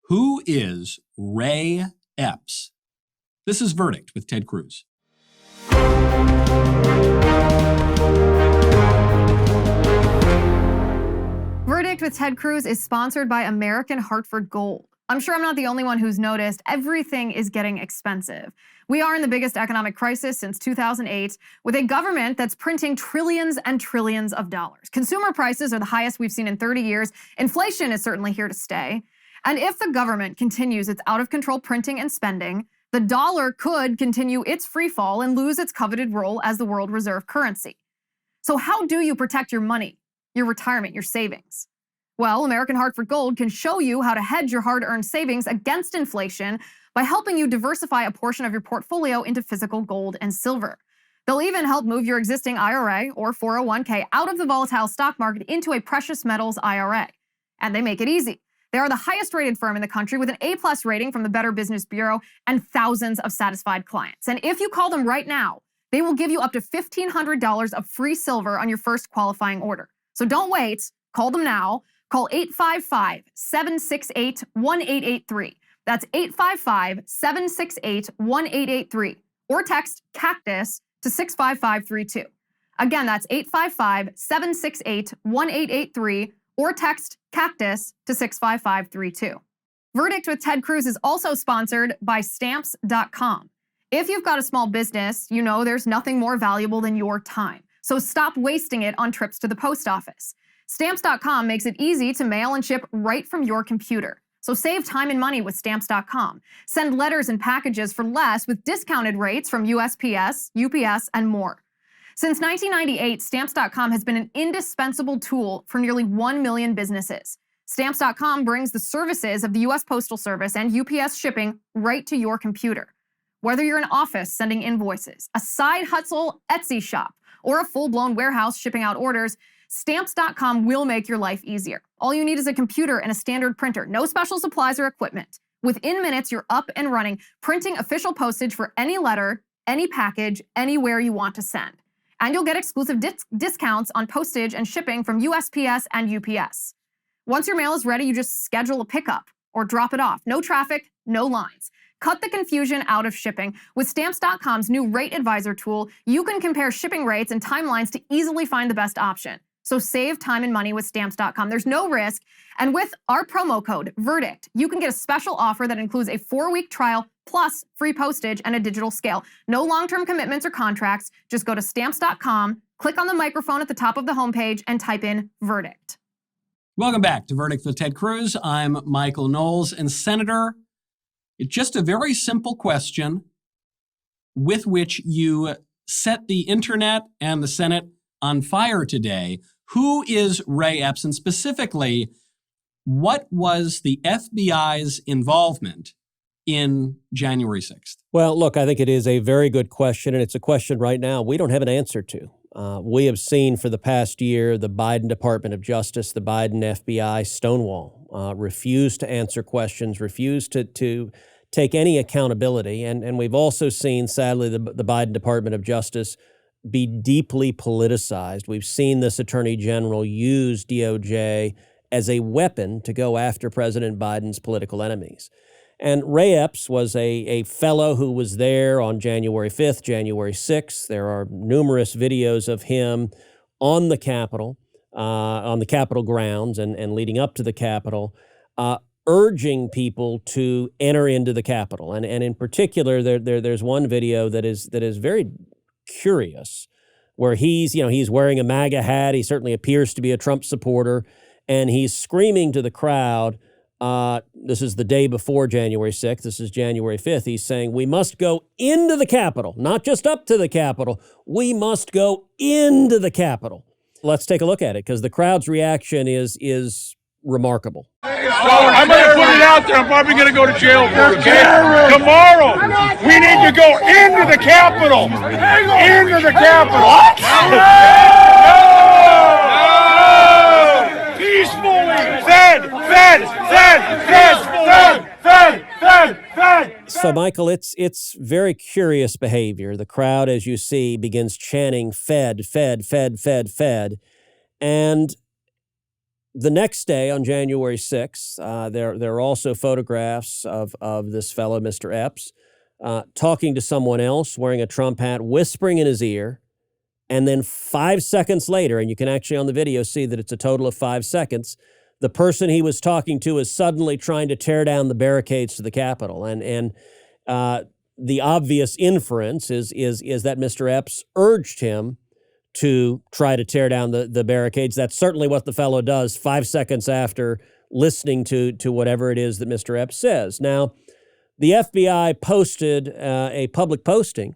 Who is Ray Epps? This is Verdict with Ted Cruz. Verdict with Ted Cruz is sponsored by American Hartford Gold. I'm sure I'm not the only one who's noticed everything is getting expensive. We are in the biggest economic crisis since 2008, with a government that's printing trillions and trillions of dollars. Consumer prices are the highest we've seen in 30 years. Inflation is certainly here to stay. And if the government continues its out-of-control printing and spending, the dollar could continue its free fall and lose its coveted role as the world reserve currency. So how do you protect your money, your retirement, your savings? Well, American Hartford Gold can show you how to hedge your hard-earned savings against inflation by helping you diversify a portion of your portfolio into physical gold and silver. They'll even help move your existing IRA or 401k out of the volatile stock market into a precious metals IRA. And they make it easy. They are the highest-rated firm in the country with an A-plus rating from the Better Business Bureau and thousands of satisfied clients. And if you call them right now, they will give you up to $1,500 of free silver on your first qualifying order. So don't wait. Call them now. Call 855-768-1883. That's 855-768-1883. Or text CACTUS to 65532. Again, that's 855-768-1883. Or text CACTUS to 65532. Verdict with Ted Cruz is also sponsored by Stamps.com. If you've got a small business, you know there's nothing more valuable than your time. So stop wasting it on trips to the post office. Stamps.com makes it easy to mail and ship right from your computer. So save time and money with Stamps.com. Send letters and packages for less with discounted rates from USPS, UPS, and more. Since 1998, Stamps.com has been an indispensable tool for nearly 1 million businesses. Stamps.com brings the services of the U.S. Postal Service and UPS shipping right to your computer. Whether you're an office sending invoices, a side hustle Etsy shop, or a full-blown warehouse shipping out orders, Stamps.com will make your life easier. All you need is a computer and a standard printer, no special supplies or equipment. Within minutes, you're up and running, printing official postage for any letter, any package, anywhere you want to send. And you'll get exclusive discounts on postage and shipping from USPS and UPS. Once your mail is ready, you just schedule a pickup or drop it off. No traffic, no lines. Cut the confusion out of shipping. With Stamps.com's new Rate Advisor tool, you can compare shipping rates and timelines to easily find the best option. So save time and money with Stamps.com. There's no risk. And with our promo code, VERDICT, you can get a special offer that includes a 4-week trial plus free postage and a digital scale. No long-term commitments or contracts. Just go to Stamps.com, click on the microphone at the top of the homepage, and type in VERDICT. Welcome back to Verdict with Ted Cruz. I'm Michael Knowles. And Senator, it's just a very simple question with which you set the internet and the Senate on fire today. Who is Ray Epps? And specifically, what was the FBI's involvement in January 6th? Well, look, I think it is a very good question, and it's a question right now we don't have an answer to. We have seen for the past year the Biden Department of Justice, the Biden FBI stonewall, refuse to answer questions, refuse to take any accountability. And we've also seen, sadly, the Biden Department of Justice be deeply politicized. We've seen this attorney general use DOJ as a weapon to go after President Biden's political enemies. And Ray Epps was a fellow who was there on January 5th, January 6th. There are numerous videos of him on the Capitol grounds and leading up to the Capitol, urging people to enter into the Capitol. And in particular, there's one video that is very curious, where he's wearing a MAGA hat. He certainly appears to be a Trump supporter, and he's screaming to the crowd. This is the day before January 6th. This is January 5th. He's saying, we must go into the Capitol, not just up to the Capitol. We must go into the Capitol. Let's take a look at it, because the crowd's reaction is remarkable. I'm going to put it out there. I'm probably going to go to jail for it. Tomorrow, we need to go into the Capitol. Into the Capitol. What? No! Peacefully. Fed. So, Michael, it's very curious behavior. The crowd, as you see, begins chanting, fed. And the next day, on January 6th, there are also photographs of this fellow, Mr. Epps, talking to someone else wearing a Trump hat, whispering in his ear. And then 5 seconds later, and you can actually on the video see that it's a total of 5 seconds, the person he was talking to is suddenly trying to tear down the barricades to the Capitol. And the obvious inference is that Mr. Epps urged him to try to tear down the barricades. That's certainly what the fellow does 5 seconds after listening to whatever it is that Mr. Epps says. Now, the FBI posted a public posting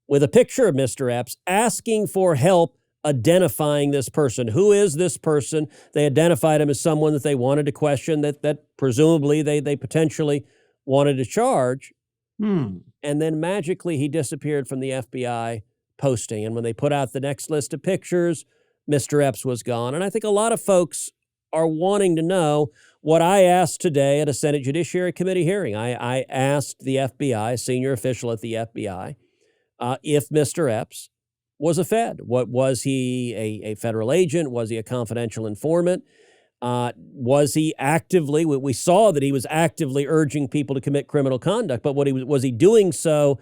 with a picture of Mr. Epps asking for help identifying this person. Who is this person? They identified him as someone that they wanted to question, that presumably they potentially wanted to charge. And then magically he disappeared from the FBI posting. And when they put out the next list of pictures, Mr. Epps was gone. And I think a lot of folks are wanting to know what I asked today at a Senate Judiciary Committee hearing. I asked the FBI, a senior official at the FBI, if Mr. Epps was a Fed. What was he a federal agent? Was he a confidential informant? Was he actively, we saw that he was actively urging people to commit criminal conduct, but was he doing so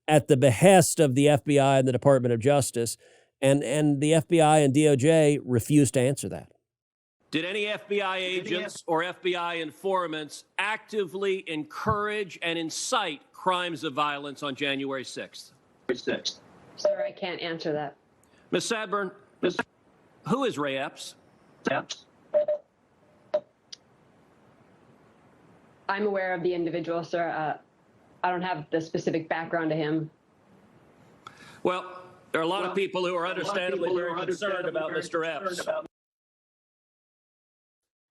at the behest of the FBI and the Department of Justice? And the FBI and DOJ refused to answer that. Did any FBI agents or FBI informants actively encourage and incite crimes of violence on January 6th? Sir, I can't answer that. Ms. Sadburn, who is Ray Epps? I'm aware of the individual, sir. I don't have the specific background to him. Well, there are a lot of people who are understandably very concerned about Mr. Epps.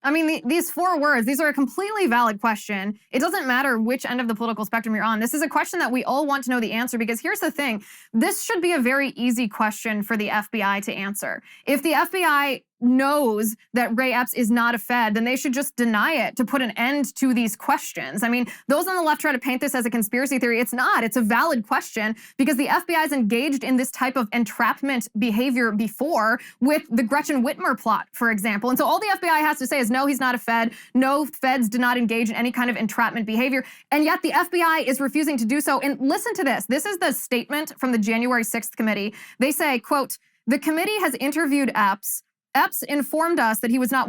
I mean, these 4 words, these are a completely valid question. It doesn't matter which end of the political spectrum you're on. This is a question that we all want to know the answer, because here's the thing. This should be a very easy question for the FBI to answer. If the FBI knows that Ray Epps is not a Fed, then they should just deny it to put an end to these questions. I mean, those on the left try to paint this as a conspiracy theory. It's not. It's a valid question, because the FBI is engaged in this type of entrapment behavior before with the Gretchen Whitmer plot, for example. And so all the FBI has to say is, no, he's not a Fed. No, Feds do not engage in any kind of entrapment behavior. And yet the FBI is refusing to do so. And listen to this. This is the statement from the January 6th committee. They say, quote, "The committee has interviewed Epps. Epps informed us that he was not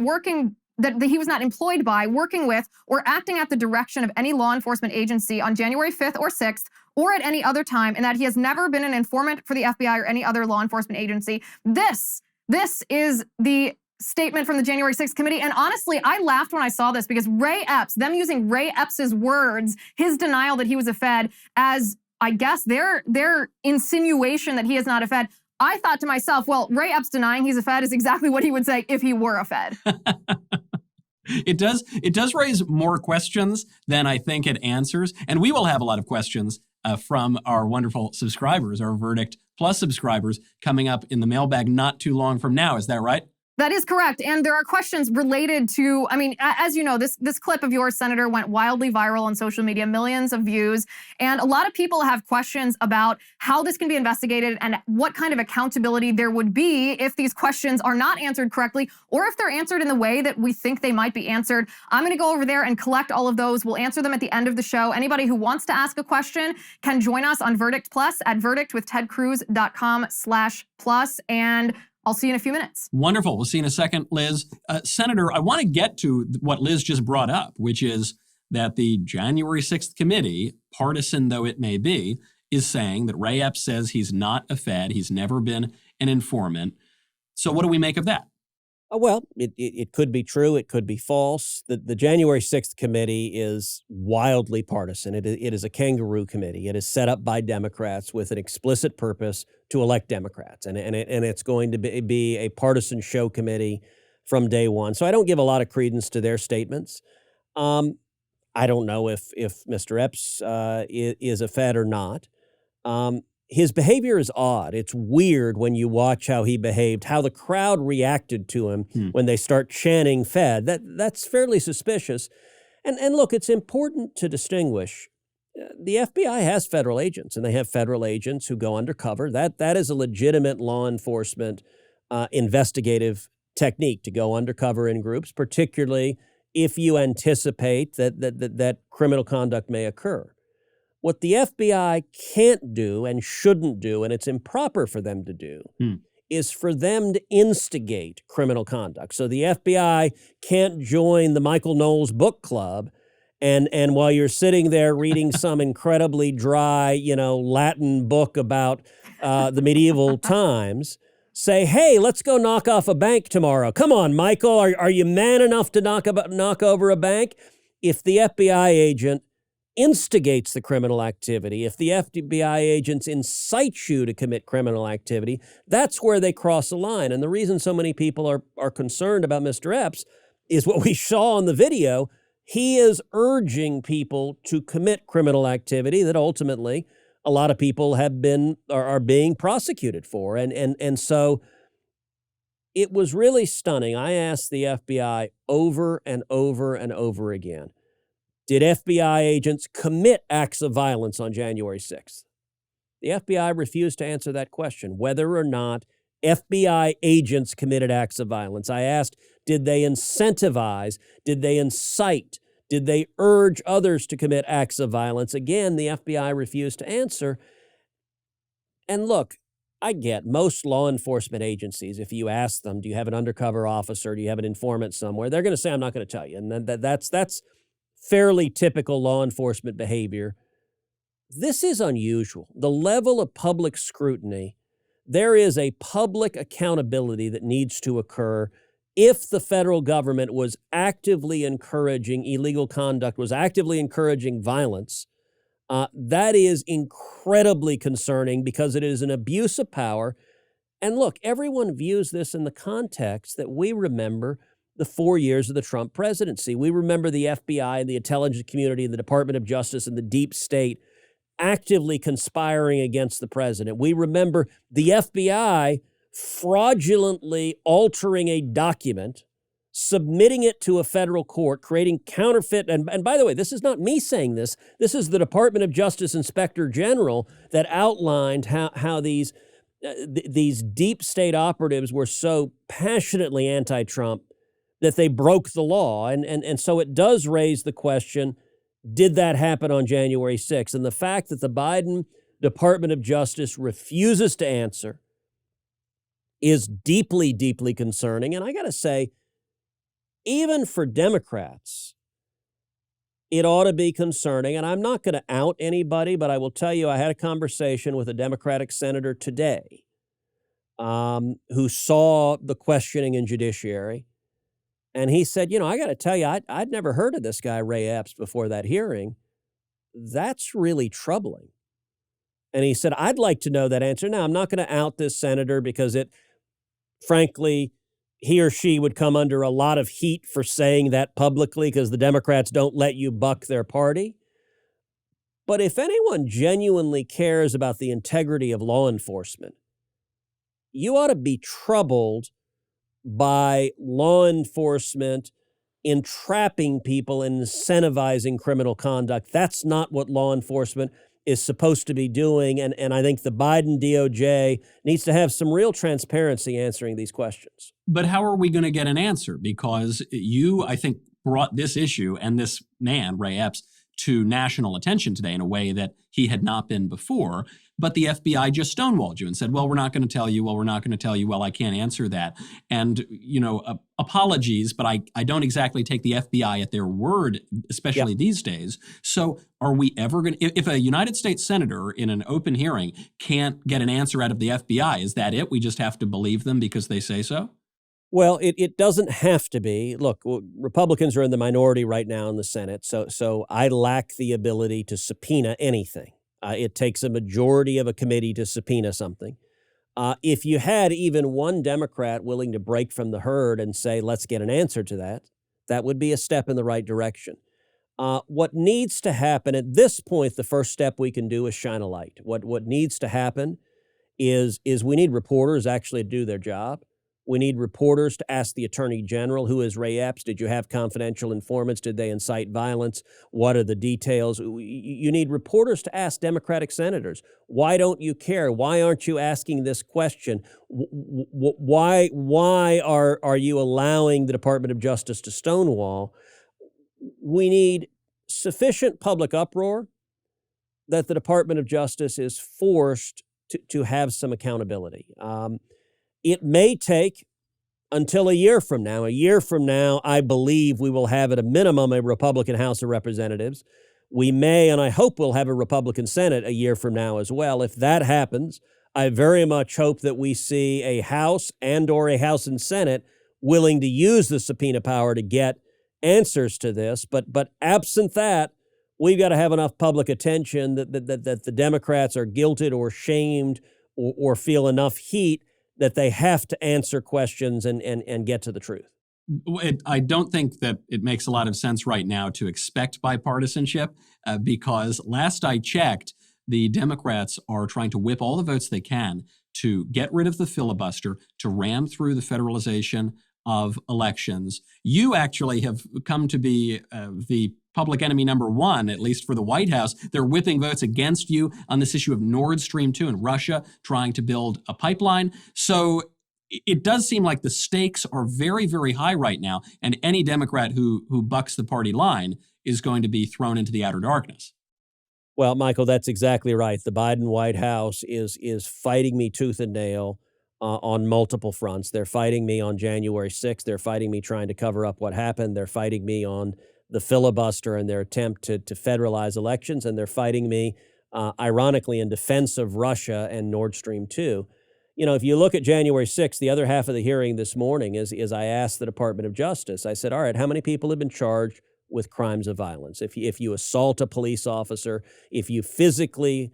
employed by, working with, or acting at the direction of any law enforcement agency on January 5th or 6th, or at any other time, and that he has never been an informant for the FBI or any other law enforcement agency." This is the statement from the January 6th committee. And honestly, I laughed when I saw this, because Ray Epps, them using Ray Epps's words, his denial that he was a Fed, as I guess their insinuation that he is not a Fed. I thought to myself, well, Ray Epps denying he's a Fed is exactly what he would say if he were a Fed. It does raise more questions than I think it answers. And we will have a lot of questions from our wonderful subscribers, our Verdict Plus subscribers, coming up in the mailbag not too long from now. Is that right? That is correct. And there are questions related to, I mean, as you know, this clip of yours, Senator, went wildly viral on social media, millions of views. And a lot of people have questions about how this can be investigated and what kind of accountability there would be if these questions are not answered correctly, or if they're answered in the way that we think they might be answered. I'm going to go over there and collect all of those. We'll answer them at the end of the show. Anybody who wants to ask a question can join us on Verdict Plus at verdictwithtedcruz.com/plus. And I'll see you in a few minutes. Wonderful. We'll see you in a second, Liz. Senator, I want to get to what Liz just brought up, which is that the January 6th committee, partisan though it may be, is saying that Ray Epps says he's not a Fed. He's never been an informant. So what do we make of that? Well, it could be true. It could be false. The January 6th committee is wildly partisan. It is a kangaroo committee. It is set up by Democrats with an explicit purpose to elect Democrats. And it's going to be a partisan show committee from day one. So I don't give a lot of credence to their statements. I don't know if Mr. Epps is a Fed or not. His behavior is odd. It's weird when you watch how he behaved, how the crowd reacted to him when they start chanting Fed. That's fairly suspicious. And look, it's important to distinguish. The FBI has federal agents, and they have federal agents who go undercover. That is a legitimate law enforcement investigative technique to go undercover in groups, particularly if you anticipate that criminal conduct may occur. What the FBI can't do and shouldn't do, and it's improper for them to do, is for them to instigate criminal conduct. So the FBI can't join the Michael Knowles book club and while you're sitting there reading some incredibly dry, Latin book about the medieval times, say, hey, let's go knock off a bank tomorrow. Come on, Michael, are you man enough to knock over a bank? If the FBI agent instigates the criminal activity, if the FBI agents incite you to commit criminal activity, that's where they cross a line. And the reason so many people are concerned about Mr. Epps is what we saw in the video. He is urging people to commit criminal activity that ultimately a lot of people are being prosecuted for. And so it was really stunning. I asked the FBI over and over and over again, did FBI agents commit acts of violence on January 6th? The FBI refused to answer that question, whether or not FBI agents committed acts of violence. I asked, did they incentivize? Did they incite? Did they urge others to commit acts of violence? Again, the FBI refused to answer. And look, I get most law enforcement agencies, if you ask them, do you have an undercover officer? Do you have an informant somewhere? They're going to say, I'm not going to tell you. And then that's fairly typical law enforcement behavior. This is unusual. The level of public scrutiny, there is a public accountability that needs to occur if the federal government was actively encouraging illegal conduct, was actively encouraging violence. That is incredibly concerning because it is an abuse of power. And look, everyone views this in the context that we remember the 4 years of the Trump presidency. We remember the FBI and the intelligence community and the Department of Justice and the deep state actively conspiring against the president. We remember the FBI fraudulently altering a document, submitting it to a federal court, creating counterfeit. And by the way, this is not me saying this. This is the Department of Justice Inspector General that outlined how these deep state operatives were so passionately anti-Trump that they broke the law. And so it does raise the question, did that happen on January 6th? And the fact that the Biden Department of Justice refuses to answer is deeply, deeply concerning. And I got to say, even for Democrats, it ought to be concerning. And I'm not going to out anybody, but I will tell you, I had a conversation with a Democratic senator today who saw the questioning in judiciary. And he said, I got to tell you, I'd never heard of this guy, Ray Epps, before that hearing. That's really troubling. And he said, I'd like to know that answer. Now, I'm not going to out this senator because frankly, he or she would come under a lot of heat for saying that publicly because the Democrats don't let you buck their party. But if anyone genuinely cares about the integrity of law enforcement, you ought to be troubled by law enforcement entrapping people and incentivizing criminal conduct. That's not what law enforcement is supposed to be doing. And I think the Biden DOJ needs to have some real transparency answering these questions. But how are we going to get an answer? Because you, I think, brought this issue and this man, Ray Epps, to national attention today in a way that he had not been before. But the FBI just stonewalled you and said, well, we're not going to tell you. Well, we're not going to tell you. Well, I can't answer that. And, apologies, but I don't exactly take the FBI at their word, especially these days. So are we ever going to, if a United States senator in an open hearing can't get an answer out of the FBI, is that it? We just have to believe them because they say so? Well, it doesn't have to be. Look, Republicans are in the minority right now in the Senate, so I lack the ability to subpoena anything. It takes a majority of a committee to subpoena something. If you had even one Democrat willing to break from the herd and say, let's get an answer to that, that would be a step in the right direction. What needs to happen at this point, the first step we can do is shine a light. What needs to happen is we need reporters actually to do their job. We need reporters to ask the Attorney General, who is Ray Epps? Did you have confidential informants? Did they incite violence? What are the details? You need reporters to ask Democratic senators, why don't you care? Why aren't you asking this question? Why are you allowing the Department of Justice to stonewall? We need sufficient public uproar that the Department of Justice is forced to have some accountability. It may take until a year from now. A year from now, I believe we will have at a minimum a Republican House of Representatives. We may, and I hope we'll have a Republican Senate a year from now as well. If that happens, I very much hope that we see a House and or a House and Senate willing to use the subpoena power to get answers to this. But absent that, we've got to have enough public attention that the Democrats are guilted or shamed or feel enough heat that they have to answer questions and get to the truth. I don't think that it makes a lot of sense right now to expect bipartisanship because last I checked, the Democrats are trying to whip all the votes they can to get rid of the filibuster, to ram through the federalization of elections. You actually have come to be the public enemy number one, at least for the White House. They're whipping votes against you on this issue of Nord Stream 2 and Russia trying to build a pipeline. So it does seem like the stakes are very, very high right now, and any Democrat who bucks the party line is going to be thrown into the outer darkness. Well, Michael, that's exactly right. The Biden White House is fighting me tooth and nail on multiple fronts. They're fighting me on January 6th. They're fighting me trying to cover up what happened. They're fighting me on the filibuster and their attempt to federalize elections. And they're fighting me, ironically, in defense of Russia and Nord Stream 2. You know, if you look at January 6th, the other half of the hearing this morning is I asked the Department of Justice, I said, all right, how many people have been charged with crimes of violence? If you assault a police officer, if you physically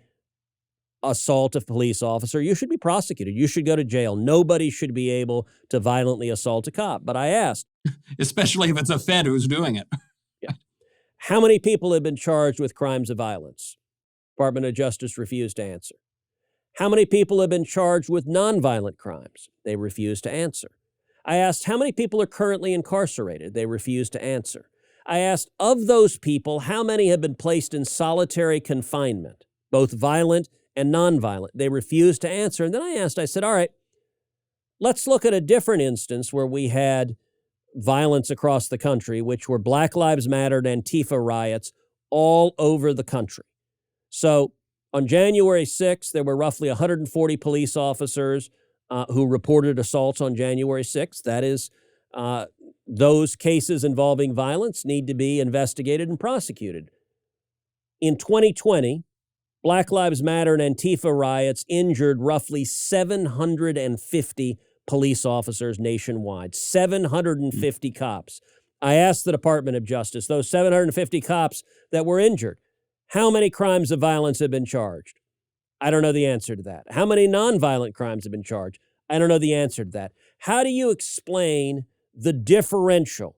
assault a police officer, you should be prosecuted. You should go to jail. Nobody should be able to violently assault a cop. But I asked, especially if it's a Fed who's doing it. Yeah. How many people have been charged with crimes of violence? Department of Justice refused to answer. How many people have been charged with nonviolent crimes? They refused to answer. I asked, how many people are currently incarcerated? They refused to answer. I asked, of those people, how many have been placed in solitary confinement, both violent and nonviolent? They refused to answer. And then I said, all right, let's look at a different instance where we had violence across the country, which were Black Lives Matter and Antifa riots all over the country. So on January 6th, there were roughly 140 police officers who reported assaults on January 6th. That is, those cases involving violence need to be investigated and prosecuted. In 2020, Black Lives Matter and Antifa riots injured roughly 750 police officers nationwide, 750 cops. I asked the Department of Justice, those 750 cops that were injured, how many crimes of violence have been charged? I don't know the answer to that. How many nonviolent crimes have been charged? I don't know the answer to that. How do you explain the differential,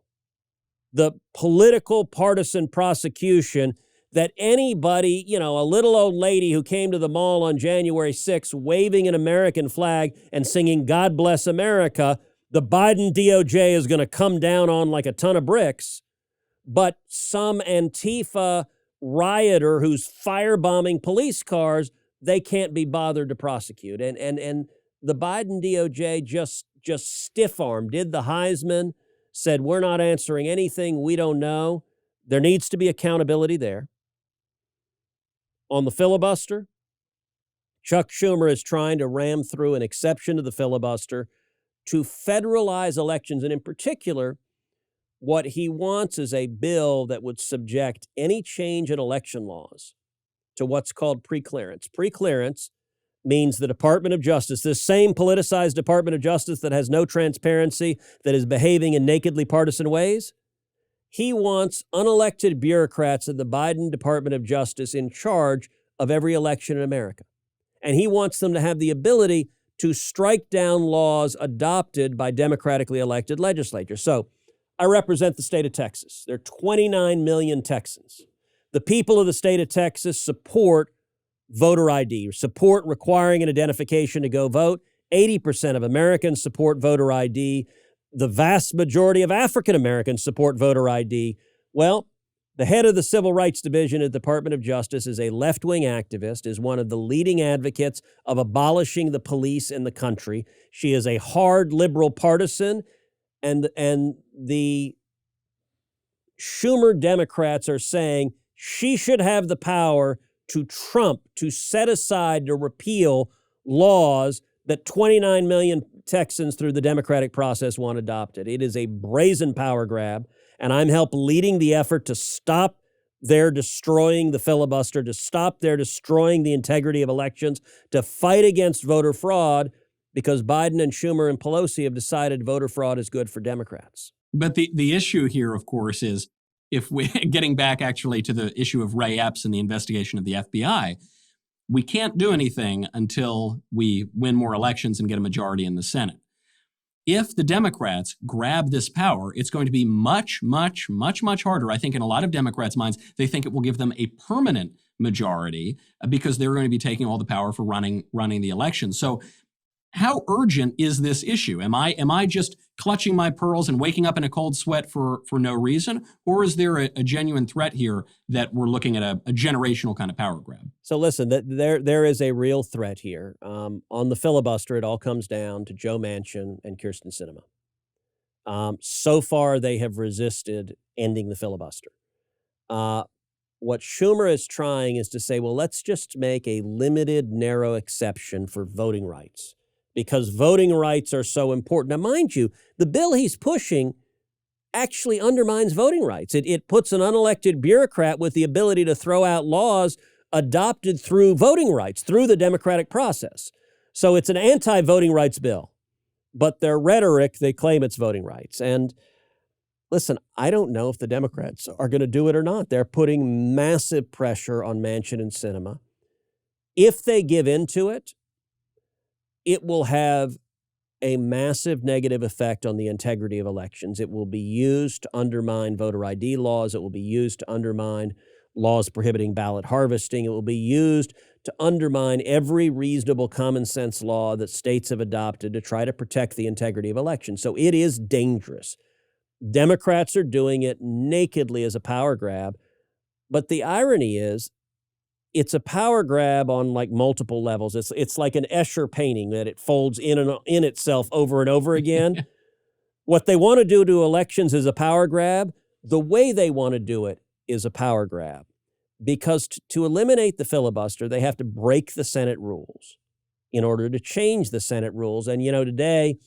the political partisan prosecution that anybody, you know, a little old lady who came to the mall on January 6th waving an American flag and singing God Bless America, the Biden DOJ is going to come down on like a ton of bricks, but some Antifa rioter who's firebombing police cars, they can't be bothered to prosecute. And the Biden DOJ just stiff-armed, did the Heisman, said, we're not answering anything we don't know. There needs to be accountability there. On the filibuster, Chuck Schumer is trying to ram through an exception to the filibuster to federalize elections, and in particular, what he wants is a bill that would subject any change in election laws to what's called preclearance. Preclearance means the Department of Justice, this same politicized Department of Justice that has no transparency, that is behaving in nakedly partisan ways, he wants unelected bureaucrats in the Biden Department of Justice in charge of every election in America. And he wants them to have the ability to strike down laws adopted by democratically elected legislatures. So I represent the state of Texas. There are 29 million Texans. The people of the state of Texas support voter ID, support requiring an identification to go vote, 80% of Americans support voter ID. The vast majority of African Americans support voter ID. Well, the head of the Civil Rights Division at the Department of Justice is a left-wing activist, is one of the leading advocates of abolishing the police in the country. She is a hard liberal partisan, and the Schumer Democrats are saying she should have the power to trump, to set aside, to repeal laws that 29 million Texans through the democratic process want adopted. It is a brazen power grab, and I'm leading the effort to stop their destroying the filibuster, to stop their destroying the integrity of elections, to fight against voter fraud, because Biden and Schumer and Pelosi have decided voter fraud is good for Democrats. But the issue here, of course, is if we getting back actually to the issue of Ray Epps and the investigation of the FBI, we can't do anything until we win more elections and get a majority in the Senate. If the Democrats grab this power, it's going to be much, much, much, much harder. I think in a lot of Democrats' minds, they think it will give them a permanent majority because they're going to be taking all the power for running the election. So how urgent is this issue? Am I just clutching my pearls and waking up in a cold sweat for no reason? Or is there a genuine threat here that we're looking at a generational kind of power grab? So listen, there is a real threat here. On the filibuster, it all comes down to Joe Manchin and Kyrsten Sinema. So far, they have resisted ending the filibuster. What Schumer is trying is to say, well, let's just make a limited, narrow exception for voting rights, because voting rights are so important. Now, mind you, the bill he's pushing actually undermines voting rights. It puts an unelected bureaucrat with the ability to throw out laws adopted through voting rights, through the democratic process. So it's an anti-voting rights bill. But their rhetoric, they claim it's voting rights. And listen, I don't know if the Democrats are going to do it or not. They're putting massive pressure on Manchin and Sinema. If they give into it, it will have a massive negative effect on the integrity of elections. It will be used to undermine voter ID laws. It will be used to undermine laws prohibiting ballot harvesting. It will be used to undermine every reasonable common sense law that states have adopted to try to protect the integrity of elections. So it is dangerous. Democrats are doing it nakedly as a power grab. But the irony is, it's a power grab on like multiple levels. It's like an Escher painting that it folds in itself over and over again. What they want to do to elections is a power grab. The way they want to do it is a power grab, because to eliminate the filibuster, they have to break the Senate rules in order to change the Senate rules. And, today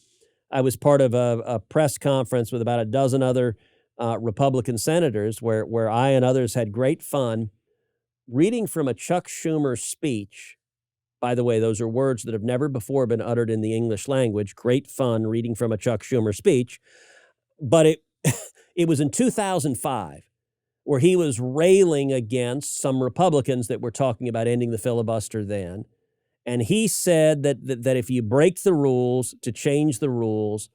I was part of a press conference with about a dozen other Republican senators where I and others had great fun reading from a Chuck Schumer speech. By the way, those are words that have never before been uttered in the English language. Great fun reading from a Chuck Schumer speech. But it was in 2005 where he was railing against some Republicans that were talking about ending the filibuster then. And he said that if you break the rules to change the rules,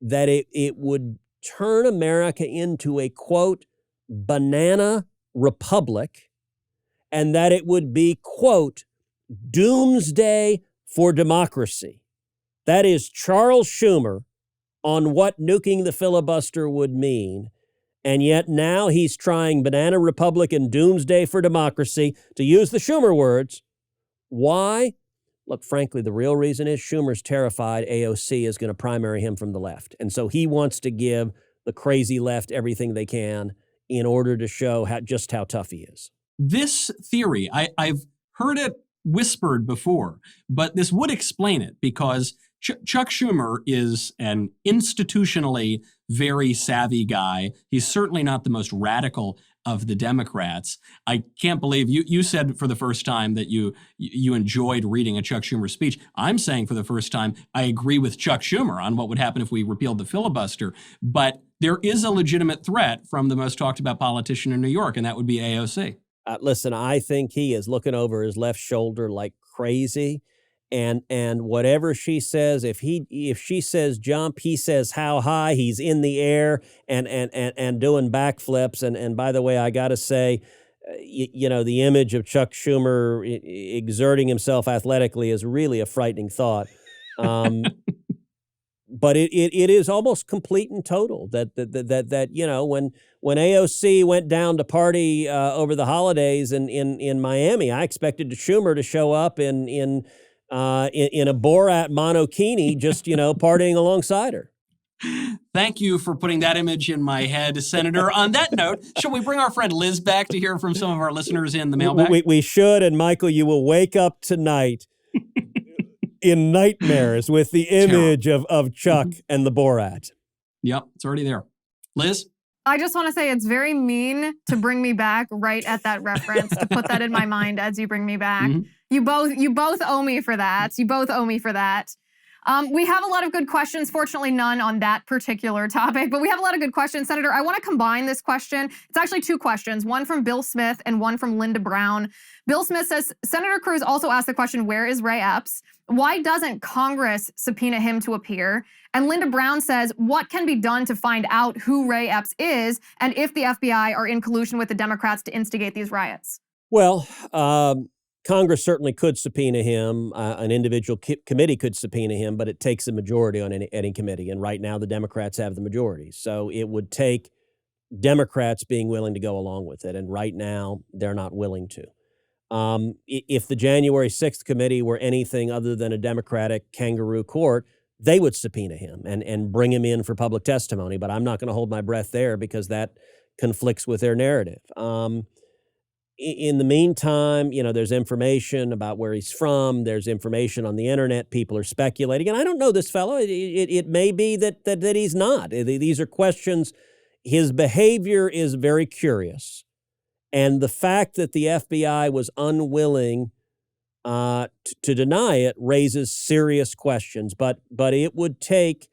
that it would turn America into a, quote, banana republic, and that it would be, quote, doomsday for democracy. That is Charles Schumer on what nuking the filibuster would mean. And yet now he's trying banana republic and doomsday for democracy, to use the Schumer words. Why? Look, frankly, the real reason is Schumer's terrified AOC is going to primary him from the left. And so he wants to give the crazy left everything they can in order to show just how tough he is. This theory, I've heard it whispered before, but this would explain it, because Chuck Schumer is an institutionally very savvy guy. He's certainly not the most radical of the Democrats. I can't believe you said for the first time that you enjoyed reading a Chuck Schumer speech. I'm saying for the first time, I agree with Chuck Schumer on what would happen if we repealed the filibuster. But there is a legitimate threat from the most talked about politician in New York, and that would be AOC. Listen, I think he is looking over his left shoulder like crazy. And whatever she says, if she says jump, he says how high. He's in the air and doing backflips. And by the way, I got to say, the image of Chuck Schumer exerting himself athletically is really a frightening thought. But it is almost complete and total that you know, when AOC went down to party over the holidays in Miami, I expected Schumer to show up in a Borat monokini, just, you know, partying alongside her. Thank you for putting that image in my head, Senator. On that note, shall we bring our friend Liz back to hear from some of our listeners in the mailbag? We should, and Michael, you will wake up tonight in nightmares with the image of Chuck and the Borat. Yep, it's already there. Liz? I just want to say it's very mean to bring me back right at that reference, to put that in my mind as you bring me back. You both owe me for that. You both owe me for that. We have a lot of good questions. Fortunately, none on that particular topic, but we have a lot of good questions. Senator, I want to combine this question. It's actually two questions, one from Bill Smith and one from Linda Brown. Bill Smith says, Senator Cruz also asked the question, where is Ray Epps? Why doesn't Congress subpoena him to appear? And Linda Brown says, what can be done to find out who Ray Epps is and if the FBI are in collusion with the Democrats to instigate these riots? Well, Congress certainly could subpoena him. An individual committee could subpoena him, but it takes a majority on any committee. And right now, the Democrats have the majority. So it would take Democrats being willing to go along with it. And right now, they're not willing to. If the January 6th committee were anything other than a Democratic kangaroo court, they would subpoena him and bring him in for public testimony. But I'm not going to hold my breath there because that conflicts with their narrative. In the meantime, you know, there's information about where he's from. There's information on the internet. People are speculating. And I don't know this fellow. It may be that he's not. These are questions. His behavior is very curious. And the fact that the FBI was unwilling to deny it raises serious questions. But it would take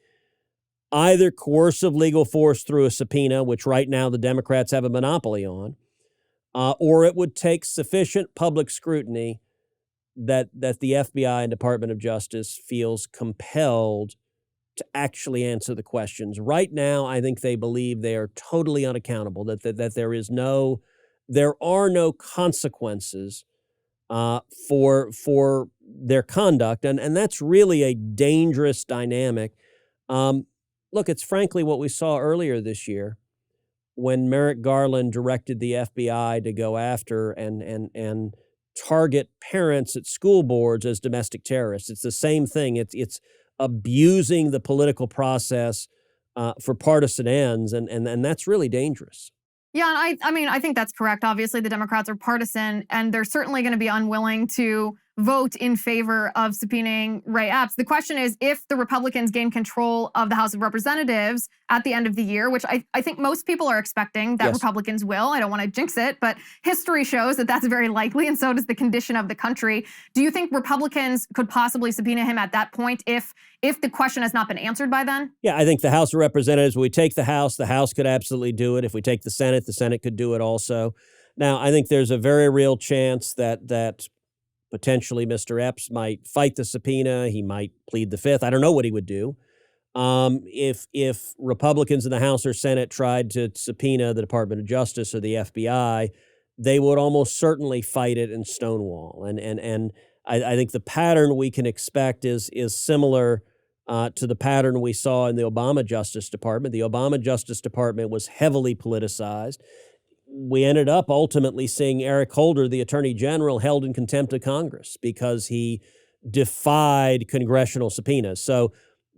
either coercive legal force through a subpoena, which right now the Democrats have a monopoly on, or it would take sufficient public scrutiny that the FBI and Department of Justice feels compelled to actually answer the questions. Right now, I think they believe they are totally unaccountable, that there are no consequences for their conduct, and that's really a dangerous dynamic. Look, it's frankly what we saw earlier this year when Merrick Garland directed the FBI to go after and target parents at school boards as domestic terrorists. It's the same thing. It's abusing the political process for partisan ends, and that's really dangerous. Yeah, I mean, I think that's correct. Obviously, the Democrats are partisan, and they're certainly going to be unwilling to vote in favor of subpoenaing Ray Epps. The question is, if the Republicans gain control of the House of Representatives at the end of the year, which I think most people are expecting that Republicans will. I don't want to jinx it, but history shows that that's very likely, and so does the condition of the country. Do you think Republicans could possibly subpoena him at that point if the question has not been answered by then? Yeah, I think the House of Representatives, we take the House could absolutely do it. If we take the Senate could do it also. Now, I think there's a very real chance that potentially Mr. Epps might fight the subpoena. He might plead the fifth. I don't know what he would do. If Republicans in the House or Senate tried to subpoena the Department of Justice or the FBI, they would almost certainly fight it and stonewall. And I think the pattern we can expect is similar to the pattern we saw in the Obama Justice Department. The Obama Justice Department was heavily politicized. We ended up ultimately seeing Eric Holder, the Attorney General, held in contempt of Congress because he defied congressional subpoenas. So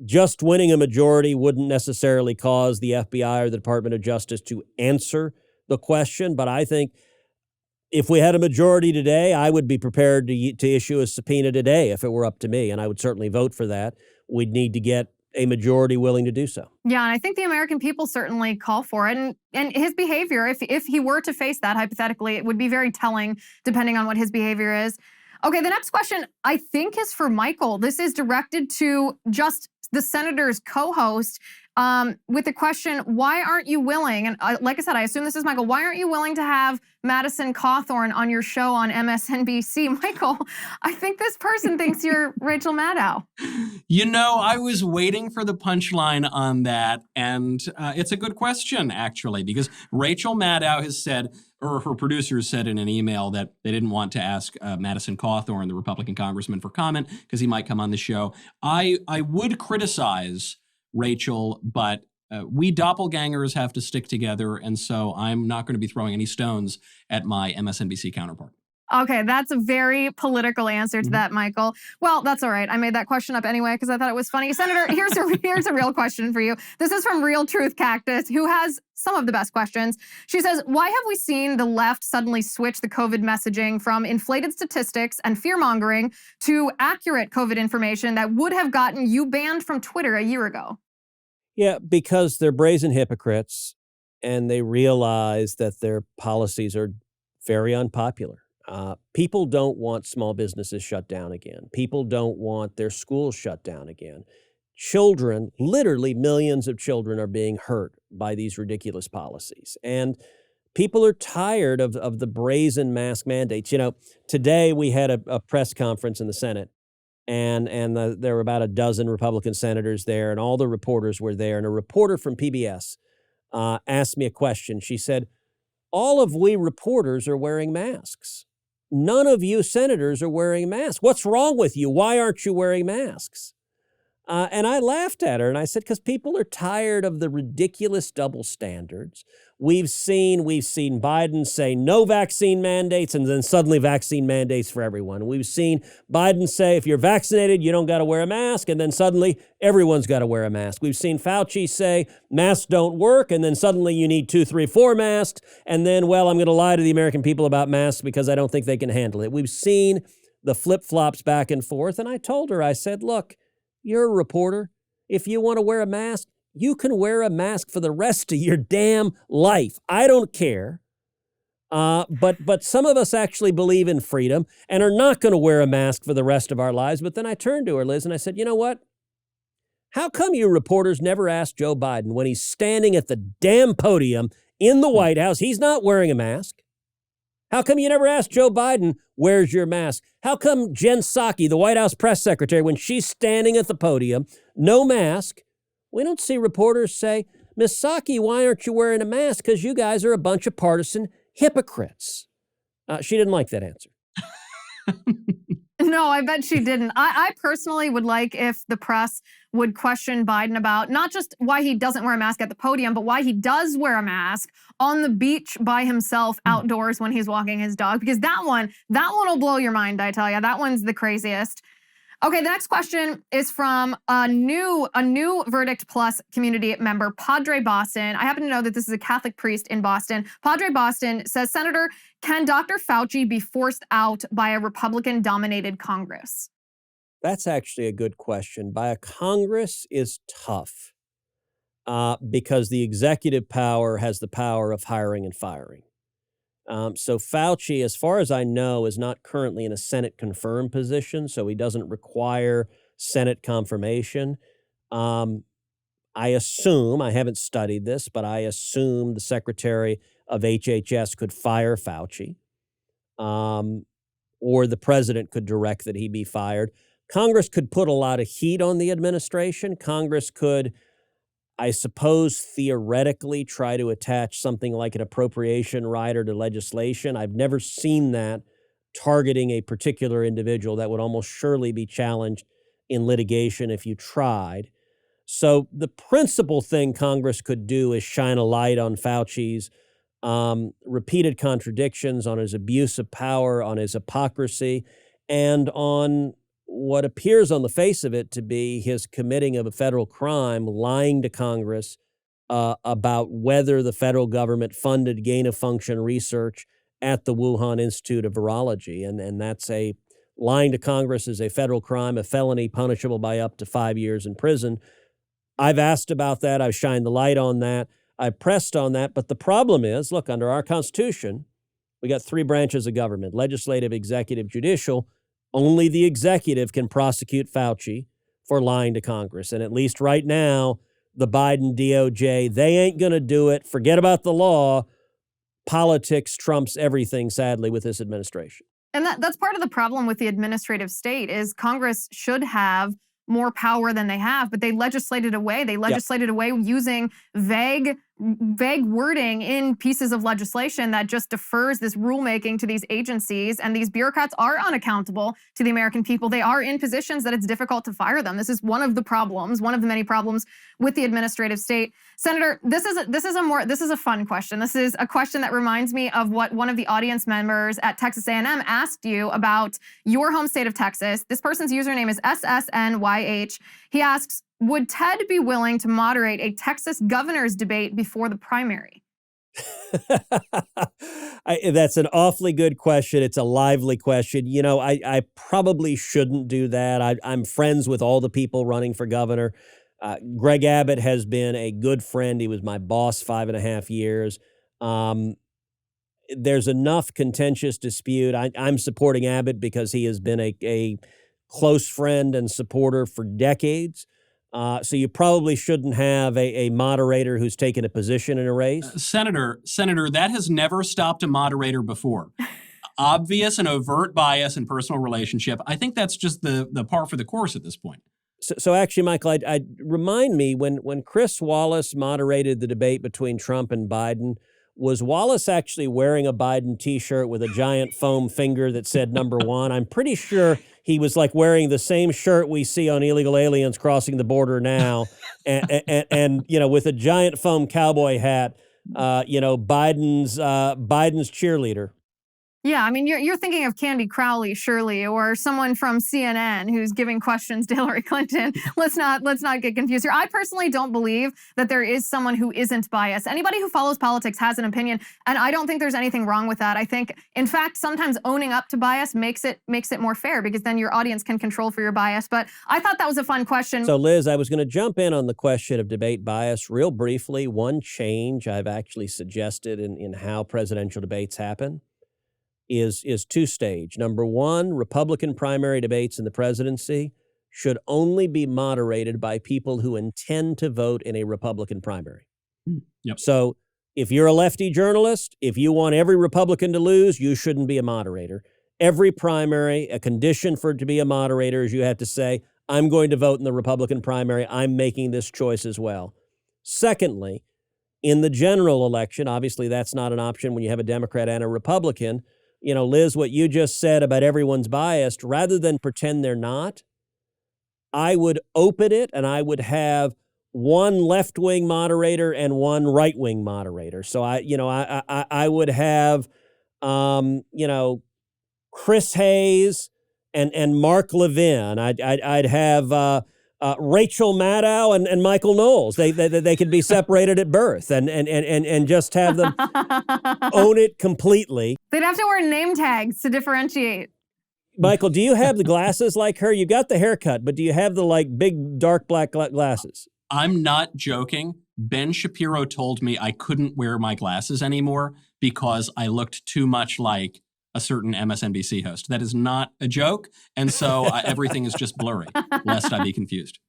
just winning a majority wouldn't necessarily cause the FBI or the Department of Justice to answer the question. But I think if we had a majority today, I would be prepared to issue a subpoena today if it were up to me, and I would certainly vote for that. We'd need to get a majority willing to do so. Yeah, and I think the American people certainly call for it. And his behavior, if he were to face that hypothetically, it would be very telling depending on what his behavior is. Okay, the next question I think is for Michael. This is directed to just the senator's co-host with the question, why aren't you willing, and like I said, I assume this is Michael, why aren't you willing to have Madison Cawthorn on your show on MSNBC? Michael, I think this person thinks you're Rachel Maddow. You know, I was waiting for the punchline on that, and it's a good question, actually, because Rachel Maddow has said or her producers said in an email that they didn't want to ask Madison Cawthorn, the Republican congressman, for comment because he might come on the show. I would criticize Rachel, but we doppelgangers have to stick together, and so I'm not going to be throwing any stones at my MSNBC counterpart. Okay, that's a very political answer to that, Michael. Well, that's all right. I made that question up anyway because I thought it was funny. Senator, here's a real question for you. This is from Real Truth Cactus, who has some of the best questions. She says, why have we seen the left suddenly switch the COVID messaging from inflated statistics and fear-mongering to accurate COVID information that would have gotten you banned from Twitter a year ago? Yeah, because they're brazen hypocrites and they realize that their policies are very unpopular. People don't want small businesses shut down again. People don't want their schools shut down again. Children, literally millions of children, are being hurt by these ridiculous policies. And people are tired of the brazen mask mandates. You know, today we had a press conference in the Senate, and there were about a dozen Republican senators there, and all the reporters were there. And a reporter from PBS asked me a question. She said, all of we reporters are wearing masks. None of you senators are wearing masks. What's wrong with you? Why aren't you wearing masks? And I laughed at her and I said, because people are tired of the ridiculous double standards. We've seen Biden say no vaccine mandates and then suddenly vaccine mandates for everyone. We've seen Biden say if you're vaccinated, you don't got to wear a mask, and then suddenly everyone's got to wear a mask. We've seen Fauci say masks don't work, and then suddenly you need 2, 3, 4 masks, and then, well, I'm going to lie to the American people about masks because I don't think they can handle it. We've seen the flip-flops back and forth, and I told her, I said, look, you're a reporter. If you want to wear a mask, you can wear a mask for the rest of your damn life. I don't care. But some of us actually believe in freedom and are not going to wear a mask for the rest of our lives. But then I turned to her, Liz, and I said, you know what? How come you reporters never asked Joe Biden when he's standing at the damn podium in the White House, he's not wearing a mask? How come you never asked Joe Biden, where's your mask? How come Jen Psaki, the White House press secretary, when she's standing at the podium, no mask, we don't see reporters say, Miss Psaki, why aren't you wearing a mask? Because you guys are a bunch of partisan hypocrites. She didn't like that answer. No, I bet she didn't. I personally would like if the press would question Biden about not just why he doesn't wear a mask at the podium, but why he does wear a mask on the beach by himself outdoors when he's walking his dog. Because that one will blow your mind, I tell you. That one's the craziest. Okay, the next question is from a new Verdict Plus community member, Padre Boston. I happen to know that this is a Catholic priest in Boston. Padre Boston says, Senator, can Dr. Fauci be forced out by a Republican-dominated Congress? That's actually a good question. By a Congress is tough because the executive power has the power of hiring and firing. So Fauci, as far as I know, is not currently in a Senate-confirmed position, so he doesn't require Senate confirmation. I assume, I haven't studied this, but I assume the Secretary of HHS could fire Fauci, or the president could direct that he be fired. Congress could put a lot of heat on the administration. Congress could, I suppose, theoretically try to attach something like an appropriation rider to legislation. I've never seen that targeting a particular individual. That would almost surely be challenged in litigation if you tried. So the principal thing Congress could do is shine a light on Fauci's repeated contradictions, on his abuse of power, on his hypocrisy, and on what appears on the face of it to be his committing of a federal crime, lying to Congress about whether the federal government funded gain-of-function research at the Wuhan Institute of Virology. And that's lying to Congress is a federal crime, a felony punishable by up to 5 years in prison. I've asked about that. I've shined the light on that. I've pressed on that. But the problem is, look, under our Constitution, we got 3 branches of government: legislative, executive, judicial. Only the executive can prosecute Fauci for lying to Congress. And at least right now, the Biden DOJ, they ain't going to do it. Forget about the law. Politics trumps everything, sadly, with this administration. And that's part of the problem with the administrative state is Congress should have more power than they have, but they legislated away. They legislated away using vague vague wording in pieces of legislation that just defers this rulemaking to these agencies, and these bureaucrats are unaccountable to the American people. They are in positions that it's difficult to fire them. This is one of the problems, one of the many problems with the administrative state. Senator, this is a fun question. This is a question that reminds me of what one of the audience members at Texas A&M asked you about your home state of Texas. This person's username is SSNYH. He asks, would Ted be willing to moderate a Texas governor's debate before the primary? That's an awfully good question. It's a lively question. You know, I probably shouldn't do that. I'm friends with all the people running for governor. Greg Abbott has been a good friend. He was my boss 5.5 years. There's enough contentious dispute. I'm supporting Abbott because he has been a close friend and supporter for decades. So you probably shouldn't have a moderator who's taken a position in a race. Senator, that has never stopped a moderator before. Obvious and overt bias in personal relationship. I think that's just the par for the course at this point. So actually, Michael, I'd remind me when Chris Wallace moderated the debate between Trump and Biden, was Wallace actually wearing a Biden T-shirt with a giant foam finger that said #1? I'm pretty sure he was like wearing the same shirt we see on illegal aliens crossing the border now, and you know, with a giant foam cowboy hat, you know, Biden's cheerleader. Yeah, I mean, you're thinking of Candy Crowley, surely, or someone from CNN who's giving questions to Hillary Clinton. Let's not get confused here. I personally don't believe that there is someone who isn't biased. Anybody who follows politics has an opinion, and I don't think there's anything wrong with that. I think, in fact, sometimes owning up to bias makes it more fair, because then your audience can control for your bias. But I thought that was a fun question. So, Liz, I was going to jump in on the question of debate bias real briefly. One change I've actually suggested in how presidential debates happen is two-stage. #1, Republican primary debates in the presidency should only be moderated by people who intend to vote in a Republican primary. Yep. So if you're a lefty journalist, if you want every Republican to lose, you shouldn't be a moderator. Every primary, a condition for it to be a moderator is you have to say, I'm going to vote in the Republican primary. I'm making this choice as well. Secondly, in the general election, obviously that's not an option when you have a Democrat and a Republican. You know, Liz, what you just said about everyone's biased, rather than pretend they're not, I would open it and I would have one left-wing moderator and one right-wing moderator. So I would have, you know, Chris Hayes and Mark Levin. I'd have Rachel Maddow and Michael Knowles. They could be separated at birth and just have them own it completely. They'd have to wear name tags to differentiate. Michael, do you have the glasses like her? You got the haircut, but do you have the like big dark black glasses? I'm not joking. Ben Shapiro told me I couldn't wear my glasses anymore because I looked too much like a certain MSNBC host. That is not a joke. And so everything is just blurry, lest I be confused.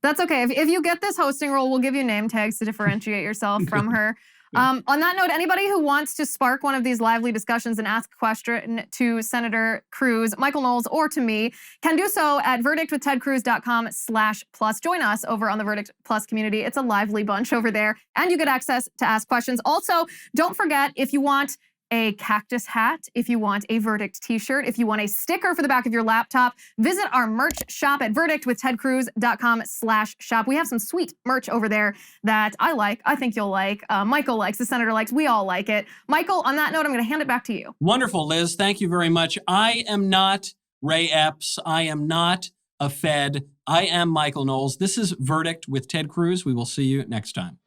That's okay. If you get this hosting role, we'll give you name tags to differentiate yourself from her. On that note, anybody who wants to spark one of these lively discussions and ask a question to Senator Cruz, Michael Knowles, or to me, can do so at verdictwithtedcruz.com/plus. Join us over on the Verdict Plus community. It's a lively bunch over there, and you get access to ask questions. Also, don't forget, if you want a cactus hat, if you want a Verdict t-shirt, if you want a sticker for the back of your laptop, visit our merch shop at verdictwithtedcruz.com/shop. We have some sweet merch over there that I like. I think you'll like. Michael likes. The senator likes. We all like it. Michael, on that note, I'm going to hand it back to you. Wonderful, Liz. Thank you very much. I am not Ray Epps. I am not a Fed. I am Michael Knowles. This is Verdict with Ted Cruz. We will see you next time.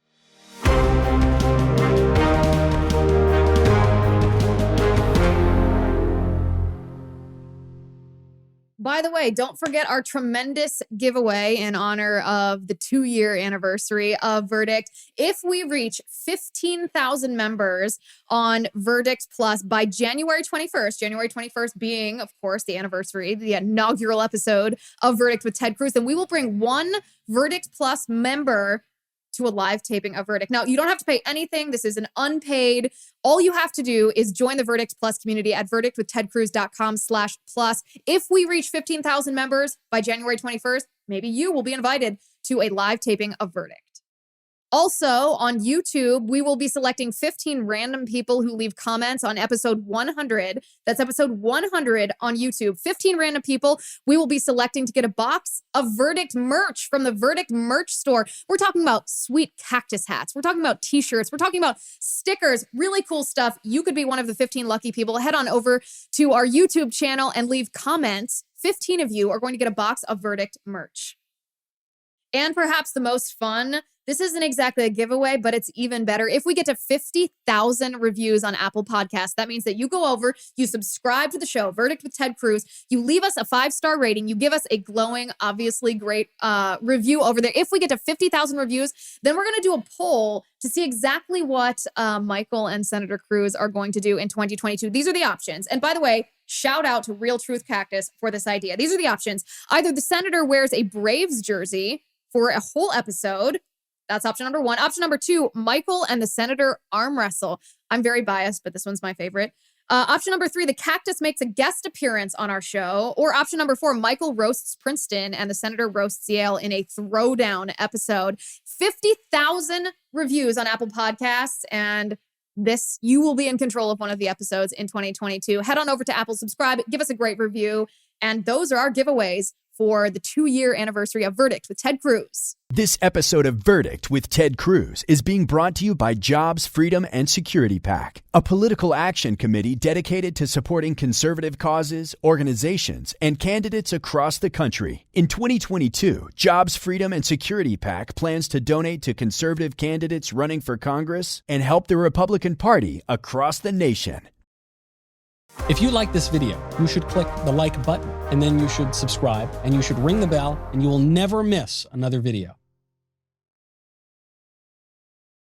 By the way, don't forget our tremendous giveaway in honor of the 2-year anniversary of Verdict. If we reach 15,000 members on Verdict Plus by January 21st being, of course, the anniversary, the inaugural episode of Verdict with Ted Cruz, then we will bring one Verdict Plus member to a live taping of Verdict. Now, you don't have to pay anything. This is an unpaid. All you have to do is join the Verdict Plus community at verdictwithtedcruz.com/plus. If we reach 15,000 members by January 21st, maybe you will be invited to a live taping of Verdict. Also, on YouTube, we will be selecting 15 random people who leave comments on episode 100. That's episode 100 on YouTube. 15 random people we will be selecting to get a box of Verdict merch from the Verdict merch store. We're talking about sweet cactus hats. We're talking about t-shirts. We're talking about stickers, really cool stuff. You could be one of the 15 lucky people. Head on over to our YouTube channel and leave comments. 15 of you are going to get a box of Verdict merch. And perhaps the most fun, this isn't exactly a giveaway, but it's even better. If we get to 50,000 reviews on Apple Podcasts, that means that you go over, you subscribe to the show, Verdict with Ted Cruz, you leave us a 5-star rating, you give us a glowing, obviously great review over there. If we get to 50,000 reviews, then we're going to do a poll to see exactly what Michael and Senator Cruz are going to do in 2022. These are the options. And by the way, shout out to Real Truth Cactus for this idea. These are the options. Either the senator wears a Braves jersey for a whole episode. That's option number 1. Option number 2, Michael and the senator arm wrestle. I'm very biased, but this one's my favorite. Option number 3, the cactus makes a guest appearance on our show. Or option number 4, Michael roasts Princeton and the senator roasts Yale in a throwdown episode. 50,000 reviews on Apple Podcasts, and you will be in control of one of the episodes in 2022. Head on over to Apple, subscribe, give us a great review. And those are our giveaways for the 2-year anniversary of Verdict with Ted Cruz. This episode of Verdict with Ted Cruz is being brought to you by Jobs, Freedom, and Security PAC, a political action committee dedicated to supporting conservative causes, organizations, and candidates across the country. In 2022, Jobs, Freedom, and Security PAC plans to donate to conservative candidates running for Congress and help the Republican Party across the nation. If you like this video, you should click the like button, and then you should subscribe, and you should ring the bell, and you will never miss another video.